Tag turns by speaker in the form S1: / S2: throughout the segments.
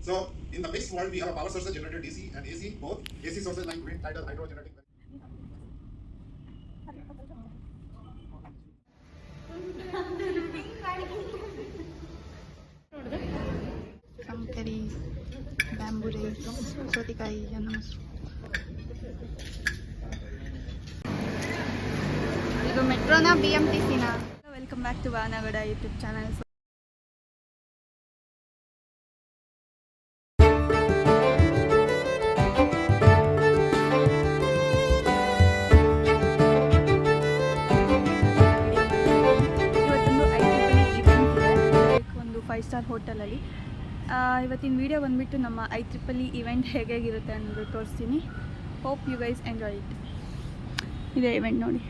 S1: So in the mixed world, we have a power sources generator DC and AC both. AC sources like wind, tidal, hydro generating.
S2: Kankari, bamboo rice, ಸೌತೆಕಾಯಿ, ಅನ್ನ ಮೊಸರು. ಇದು ಮೆಟ್ರೋನಾ BMTCನ? Welcome back to ವಾನಗಡ YouTube channel. ಇವತ್ತೊಂದು 5 star ಹೋಟೆಲಲ್ಲಿ ಇವತ್ತಿನ ವಿಡಿಯೋ ಬಂದುಬಿಟ್ಟು ನಮ್ಮ IEEE ಇವೆಂಟ್ ಹೇಗಿರುತ್ತೆ ಅನ್ನೋದು ತೋರಿಸ್ತೀನಿ. Hope you guys enjoy it. ಇದೇ ಇವೆಂಟ್ ನೋಡಿ.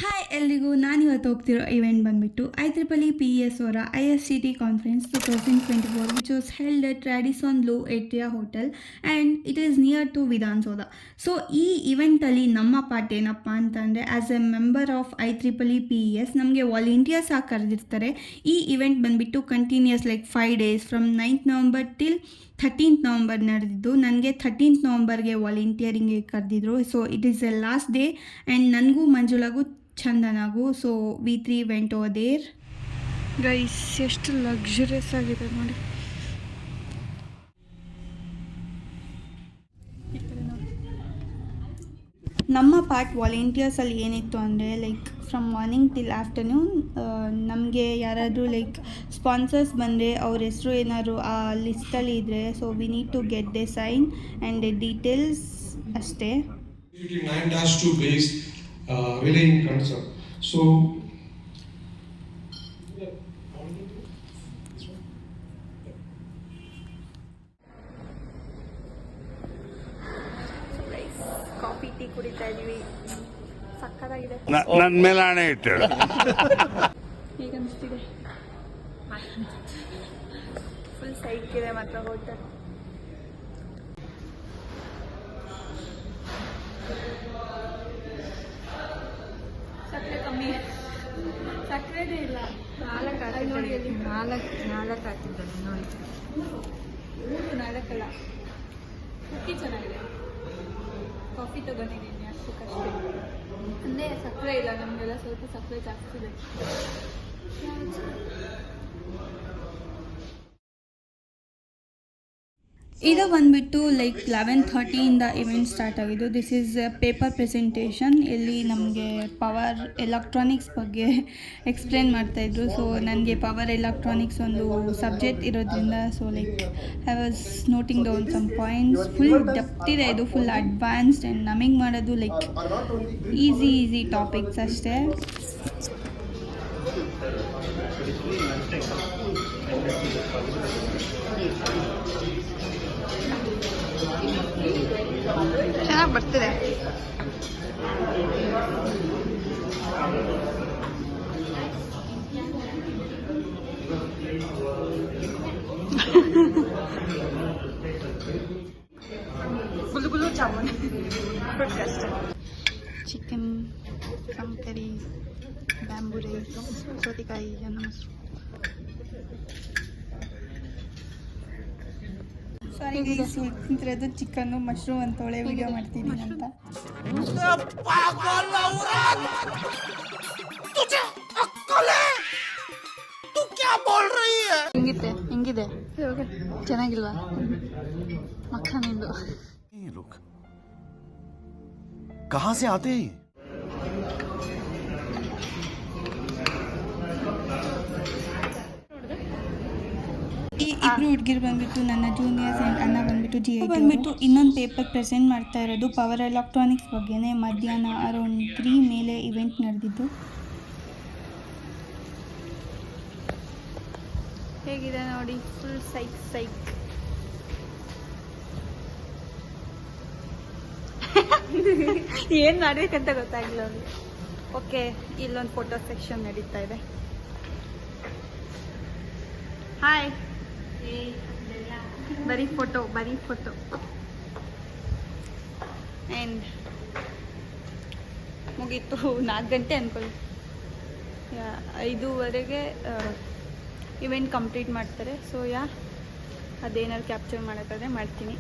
S2: ಹಾಯ್ ಎಲ್ರಿಗೂ, ನಾನಿವತ್ತು ಹೋಗ್ತಿರೋ ಇವೆಂಟ್ ಬಂದುಬಿಟ್ಟು IEEE PES ಅವರ ISCT conference 2024 which was held at ಟ್ರಾಡಿಸನ್ low atria hotel and it is near to Vidhana Soudha. So ಈ ಇವೆಂಟಲ್ಲಿ ನಮ್ಮ ಪಾರ್ಟ್ ಏನಪ್ಪ ಅಂತಂದರೆ, as A member of IEEE PES ನಮಗೆ ವಾಲಂಟಿಯರ್ಸ್ ಆಗಿ ಕರೆದಿರ್ತಾರೆ. ಈ ಇವೆಂಟ್ ಬಂದುಬಿಟ್ಟು continuous like 5 days from 9th November till 13th November ನಡೆದಿದ್ದು. ನನಗೆ 13th Novemberಗೆ ವಾಲಂಟಿಯರಿಂಗ್ಗೆ ಕರೆದಿದ್ರು. So it is a last day and ನನಗೂ ಮಂಜುಳಾಗೂ ಚಂದನಾಗೂ. So we 3 went over there. Guys ಎಷ್ಟು ಲಕ್ಸುರಿಯಸ್ ಆಗಿದೆ ನೋಡಿ. ನಮ್ಮ ಪಾರ್ಟ್ ವಾಲಂಟಿಯರ್ಸಲ್ಲಿ ಏನಿತ್ತು ಅಂದರೆ, like from morning till afternoon ನಮಗೆ ಯಾರಾದರೂ ಲೈಕ್ ಸ್ಪಾನ್ಸರ್ಸ್ ಬಂದರೆ ಅವ್ರ ಹೆಸರು ಏನಾದ್ರು ಆ ಲಿಸ್ಟಲ್ಲಿ ಇದ್ದರೆ, so we need to get the sign and the details ಅಷ್ಟೇ.
S3: 9-2 base relaying concern. So
S2: coffee tea ಕುಡಿತಾ ಇದೀವಿ. ಸಕ್ಕತ್ತಾಗಿದೆ.
S4: ನನ್ನ ಮೇಲೆ ಆಣೆ ಇಟ್ಟಳು.
S2: ಈಗ ಅನಿಸ್ತಿದೆ ಫುಲ್ ಸೈಕ್ ಇದೆ ಮಾತ್ರ ಹೋಟೆಲ್. ಸಕ್ಕರೆ ಕಮ್ಮಿ, ಸಕ್ಕರೆನೇ ಇಲ್ಲ. 4 ಹಾಕಿದ್ದಾರೆ ನೋಡಿ. 4 ಕುಕ್ಕಿ ಚೆನ್ನಾಗಿದೆ. ಕಾಫಿ ತಗೊಂಡಿದ್ದೀನಿ ಅಷ್ಟಕ್ಕಷ್ಟೇ. ಅಂದರೆ ಸಕ್ಕರೆ ಇಲ್ಲ, ನಮಗೆಲ್ಲ ಸ್ವಲ್ಪ ಸಕ್ಕರೆ ಜಾಸ್ತಿ ಬೇಕು. ಇದು ಬಂದುಬಿಟ್ಟು ಲೈಕ್ 11:30 ಇವೆಂಟ್ ಸ್ಟಾರ್ಟ್ ಆಗಿದ್ದು. This is paper presentation. ಇಲ್ಲಿ ನಮಗೆ ಪವರ್ ಎಲೆಕ್ಟ್ರಾನಿಕ್ಸ್ ಬಗ್ಗೆ ಎಕ್ಸ್ಪ್ಲೇನ್ ಮಾಡ್ತಾಯಿದ್ರು. ಸೊ ನನಗೆ ಪವರ್ ಎಲೆಕ್ಟ್ರಾನಿಕ್ಸ್ ಒಂದು ಸಬ್ಜೆಕ್ಟ್ ಇರೋದ್ರಿಂದ so like I was noting down some points. Full depth ಇದೆ ಇದು, ಫುಲ್ ಅಡ್ವಾನ್ಸ್ಡ್ ಆ್ಯಂಡ್ ನಮಗೆ ಮಾಡೋದು ಲೈಕ್ ಈಸಿ ಟಾಪಿಕ್ಸ್ ಅಷ್ಟೇ. ಚೆನ್ನಾಗಿ ಬರ್ತಿದೆ. ಗುಲ್ಗುಲು ಜಾಮೂನ್, ಚಿಕನ್, ಕಾಂಕರಿ, ಬ್ಯಾಂಬೂ ರೈಸ್, ಸೌತೆಕಾಯಿ, ಅನ್ನ ಮೊಸರು. ಸಾರಿ ಗೈಸ್, ತಿಂತಿರೋದು ಚಿಕನ್ನು ಮಶ್ರೂಮ್ ಅಂತ ಒಳ್ಳೆ ವಿಡಿಯೋ ಮಾಡ್ತಿದ್ದೀನಿ ಅಂತ. ಹೆಂಗಿದೆ ಚೆನ್ನಾಗಿಲ್ವಾ ಮಕ್ಕನಿಂದು?
S4: कहाँ से आते हैं?
S2: ಈ ಇಬ್ರು ಹುಡುಗಿರು ಬಂದ್ಬಿಟ್ಟು ನನ್ನ ಜೂನಿಯರ್ಸ್ ಆ್ಯಂಡ್ ಅಣ್ಣ ಬಂದ್ಬಿಟ್ಟು GIT ಬಂದ್ಬಿಟ್ಟು ಇನ್ನೊಂದು ಪೇಪರ್ ಪ್ರೆಸೆಂಟ್ ಮಾಡ್ತಾ ಇರೋದು ಪವರ್ ಎಲೆಕ್ಟ್ರಾನಿಕ್ಸ್ ಬಗ್ಗೆನೇ. ಮಧ್ಯಾಹ್ನ ಅರೌಂಡ್ 3 ಮೇಲೆ ಇವೆಂಟ್ ನಡೆದಿದ್ದು. ಹೇಗಿದೆ ನೋಡಿ, ಫುಲ್ ಸೈಕ್. ಏನು ಮಾಡ್ಬೇಕಂತ ಗೊತ್ತಾಗಿಲ್ಲ ಅವ್ರಿಗೆ. ಓಕೆ, ಇಲ್ಲೊಂದು ಫೋಟೋ ಸೆಕ್ಷನ್ ನಡೀತಾ ಇದೆ. ಹಾಯ್, ಬರೀ ಫೋಟೋ ಆ್ಯಂಡ್ ಮುಗೀತು. 4 ಗಂಟೆ ಅಂದ್ಕೊಳ್ಳಿ. 5:30ಗೆ ಇವೆಂಟ್ ಕಂಪ್ಲೀಟ್ ಮಾಡ್ತಾರೆ. ಸೊ ಅದೇನಾದ್ರು ಕ್ಯಾಪ್ಚರ್ ಮಾಡೋಕ್ಕಾದ್ರೆ ಮಾಡ್ತೀನಿ.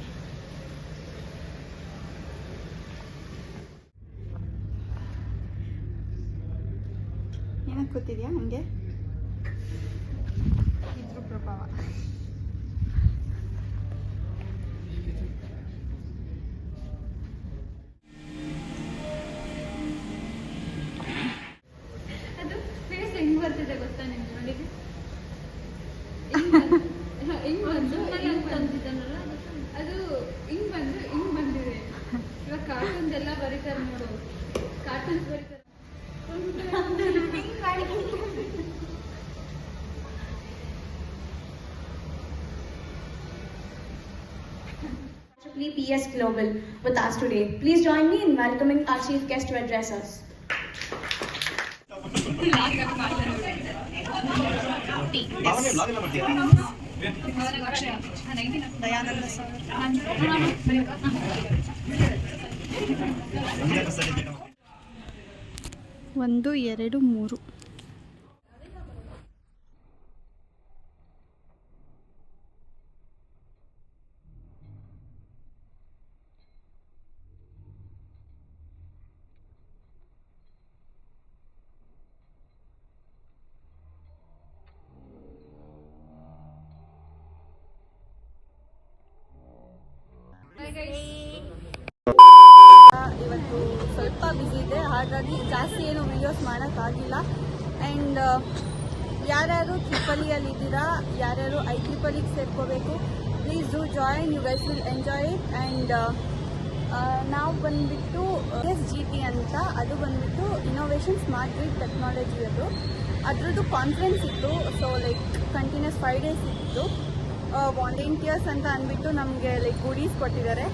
S2: ಏನಕ್ಕೆ ಗೊತ್ತಿದೆಯಾ ನನಗೆ ಇದ್ರ ಪ್ರಭಾವ. ಅದು ಫೇಸ್ ಹೆಂಗ್ ಬರ್ತಿದೆ ಗೊತ್ತಾ ನಿಮ್ಗೆ? ನೋಡಿದ್ರೆ ಹಿಂಗ್ ಬಂದು ತಂದಿದ್ದಾನಲ್ಲ, ಅದು ಹಿಂಗ್ ಬಂದು ಹಿಂಗ್ ಬಂದಿದೆ. ಇವಾಗ ಕಾರ್ಟೂನ್ಸ್ ಎಲ್ಲ ಬರೀತಾರೆ ನೋಡು, ಕಾರ್ಟೂನ್ಸ್ ಬರೀತಾರೆ.
S5: PS Global with us today. Please join me in welcoming our chief guest to address us.
S2: ಒಂದು ಎರಡು ಮೂರು. ಇವತ್ತು ಸ್ವಲ್ಪ ಬ್ಯುಸಿ ಇದೆ, ಹಾಗಾಗಿ ಜಾಸ್ತಿ ಏನು ವಿಡಿಯೋಸ್ ಮಾಡೋಕ್ಕಾಗಿಲ್ಲ. ಆ್ಯಂಡ್ ಯಾರ್ಯಾರು ಇದ್ದೀರಾ, ಯಾರ್ಯಾರು IEEE ಸೇರ್ಕೋಬೇಕು, please do join, you guys will enjoy it. And ನಾವು ಬಂದುಬಿಟ್ಟು SGT ಅಂತ, ಅದು ಬಂದುಬಿಟ್ಟು ಇನೋವೇಷನ್ ಸ್ಮಾರ್ಟ್ ಗ್ರಿಡ್ ಟೆಕ್ನಾಲಜಿ, ಅದ್ರದ್ದು ಕಾನ್ಫರೆನ್ಸ್ ಇತ್ತು. ಸೊ ಕಂಟಿನ್ಯೂಸ್ 5 days ಇತ್ತು. ವಾಲಂಟಿಯರ್ಸ್ ಅಂತ ಅಂದ್ಬಿಟ್ಟು ನಮಗೆ ಗುಡೀಸ್ ಕೊಟ್ಟಿದ್ದಾರೆ.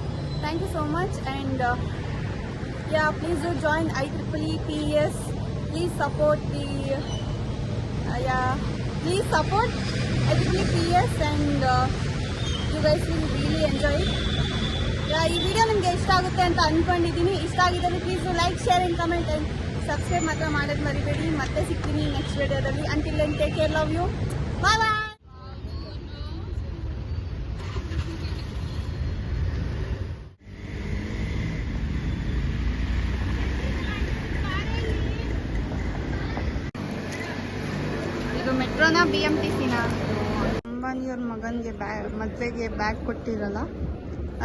S2: Thank you so much. And please do join IEEE PES. Please support please support IEEE PES and you guys will really enjoy it. ಈ video ನಿಮಗೆ ಇಷ್ಟ ಆಗುತ್ತೆ ಅಂತ ಅಂದ್ಕೊಂಡಿದ್ದೀನಿ. ಇಷ್ಟ ಆಗಿದ್ದರೆ please like, share and comment and subscribe ಮಾತ್ರ ಮಾಡೋದು ಮರಿಬೇಡಿ. ಮತ್ತೆ ಸಿಗ್ತೀನಿ ನೆಕ್ಸ್ಟ್ ವಿಡಿಯೋದಲ್ಲಿ. Until then take care, love you, bye bye. ಇದು ಮೆಟ್ರೋನ BMTCನ? ಅಂಬಾನಿಯವ್ರ ಮಗನಿಗೆ ಮದುವೆಗೆ ಬ್ಯಾಗ್ ಕೊಟ್ಟಿರಲ್ಲ,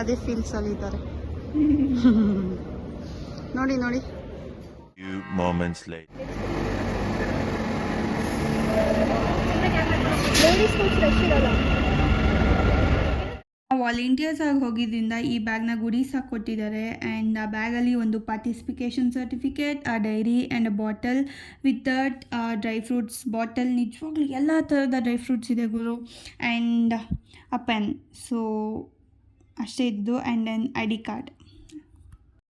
S2: ಅದೇ ಫೀಲ್ಸಲ್ಲಿ ಇದ್ದಾರೆ. ನೋಡಿ ನೋಡಿ.
S4: Few moments later.
S2: ವಾಲಂಟಿಯರ್ಸ್ ಆಗಿ ಹೋಗಿದ್ದರಿಂದ ಈ ಬ್ಯಾಗ್ನ ಗುಡೀಸ್ ಆಗಿ ಕೊಟ್ಟಿದ್ದಾರೆ. ಆ್ಯಂಡ್ ಆ ಬ್ಯಾಗಲ್ಲಿ ಒಂದು ಪಾರ್ಟಿಸಿಪಿಕೇಷನ್ ಸರ್ಟಿಫಿಕೇಟ್, ಆ diary and a bottle with that dry fruits bottle. ನಿಜವಾಗ್ಲೂ ಎಲ್ಲ ಥರದ ಡ್ರೈ ಫ್ರೂಟ್ಸ್ ಇದೆ ಗುರು. And a pen. ಸೊ ಅಷ್ಟೇ ಇದ್ದು. And then ID card.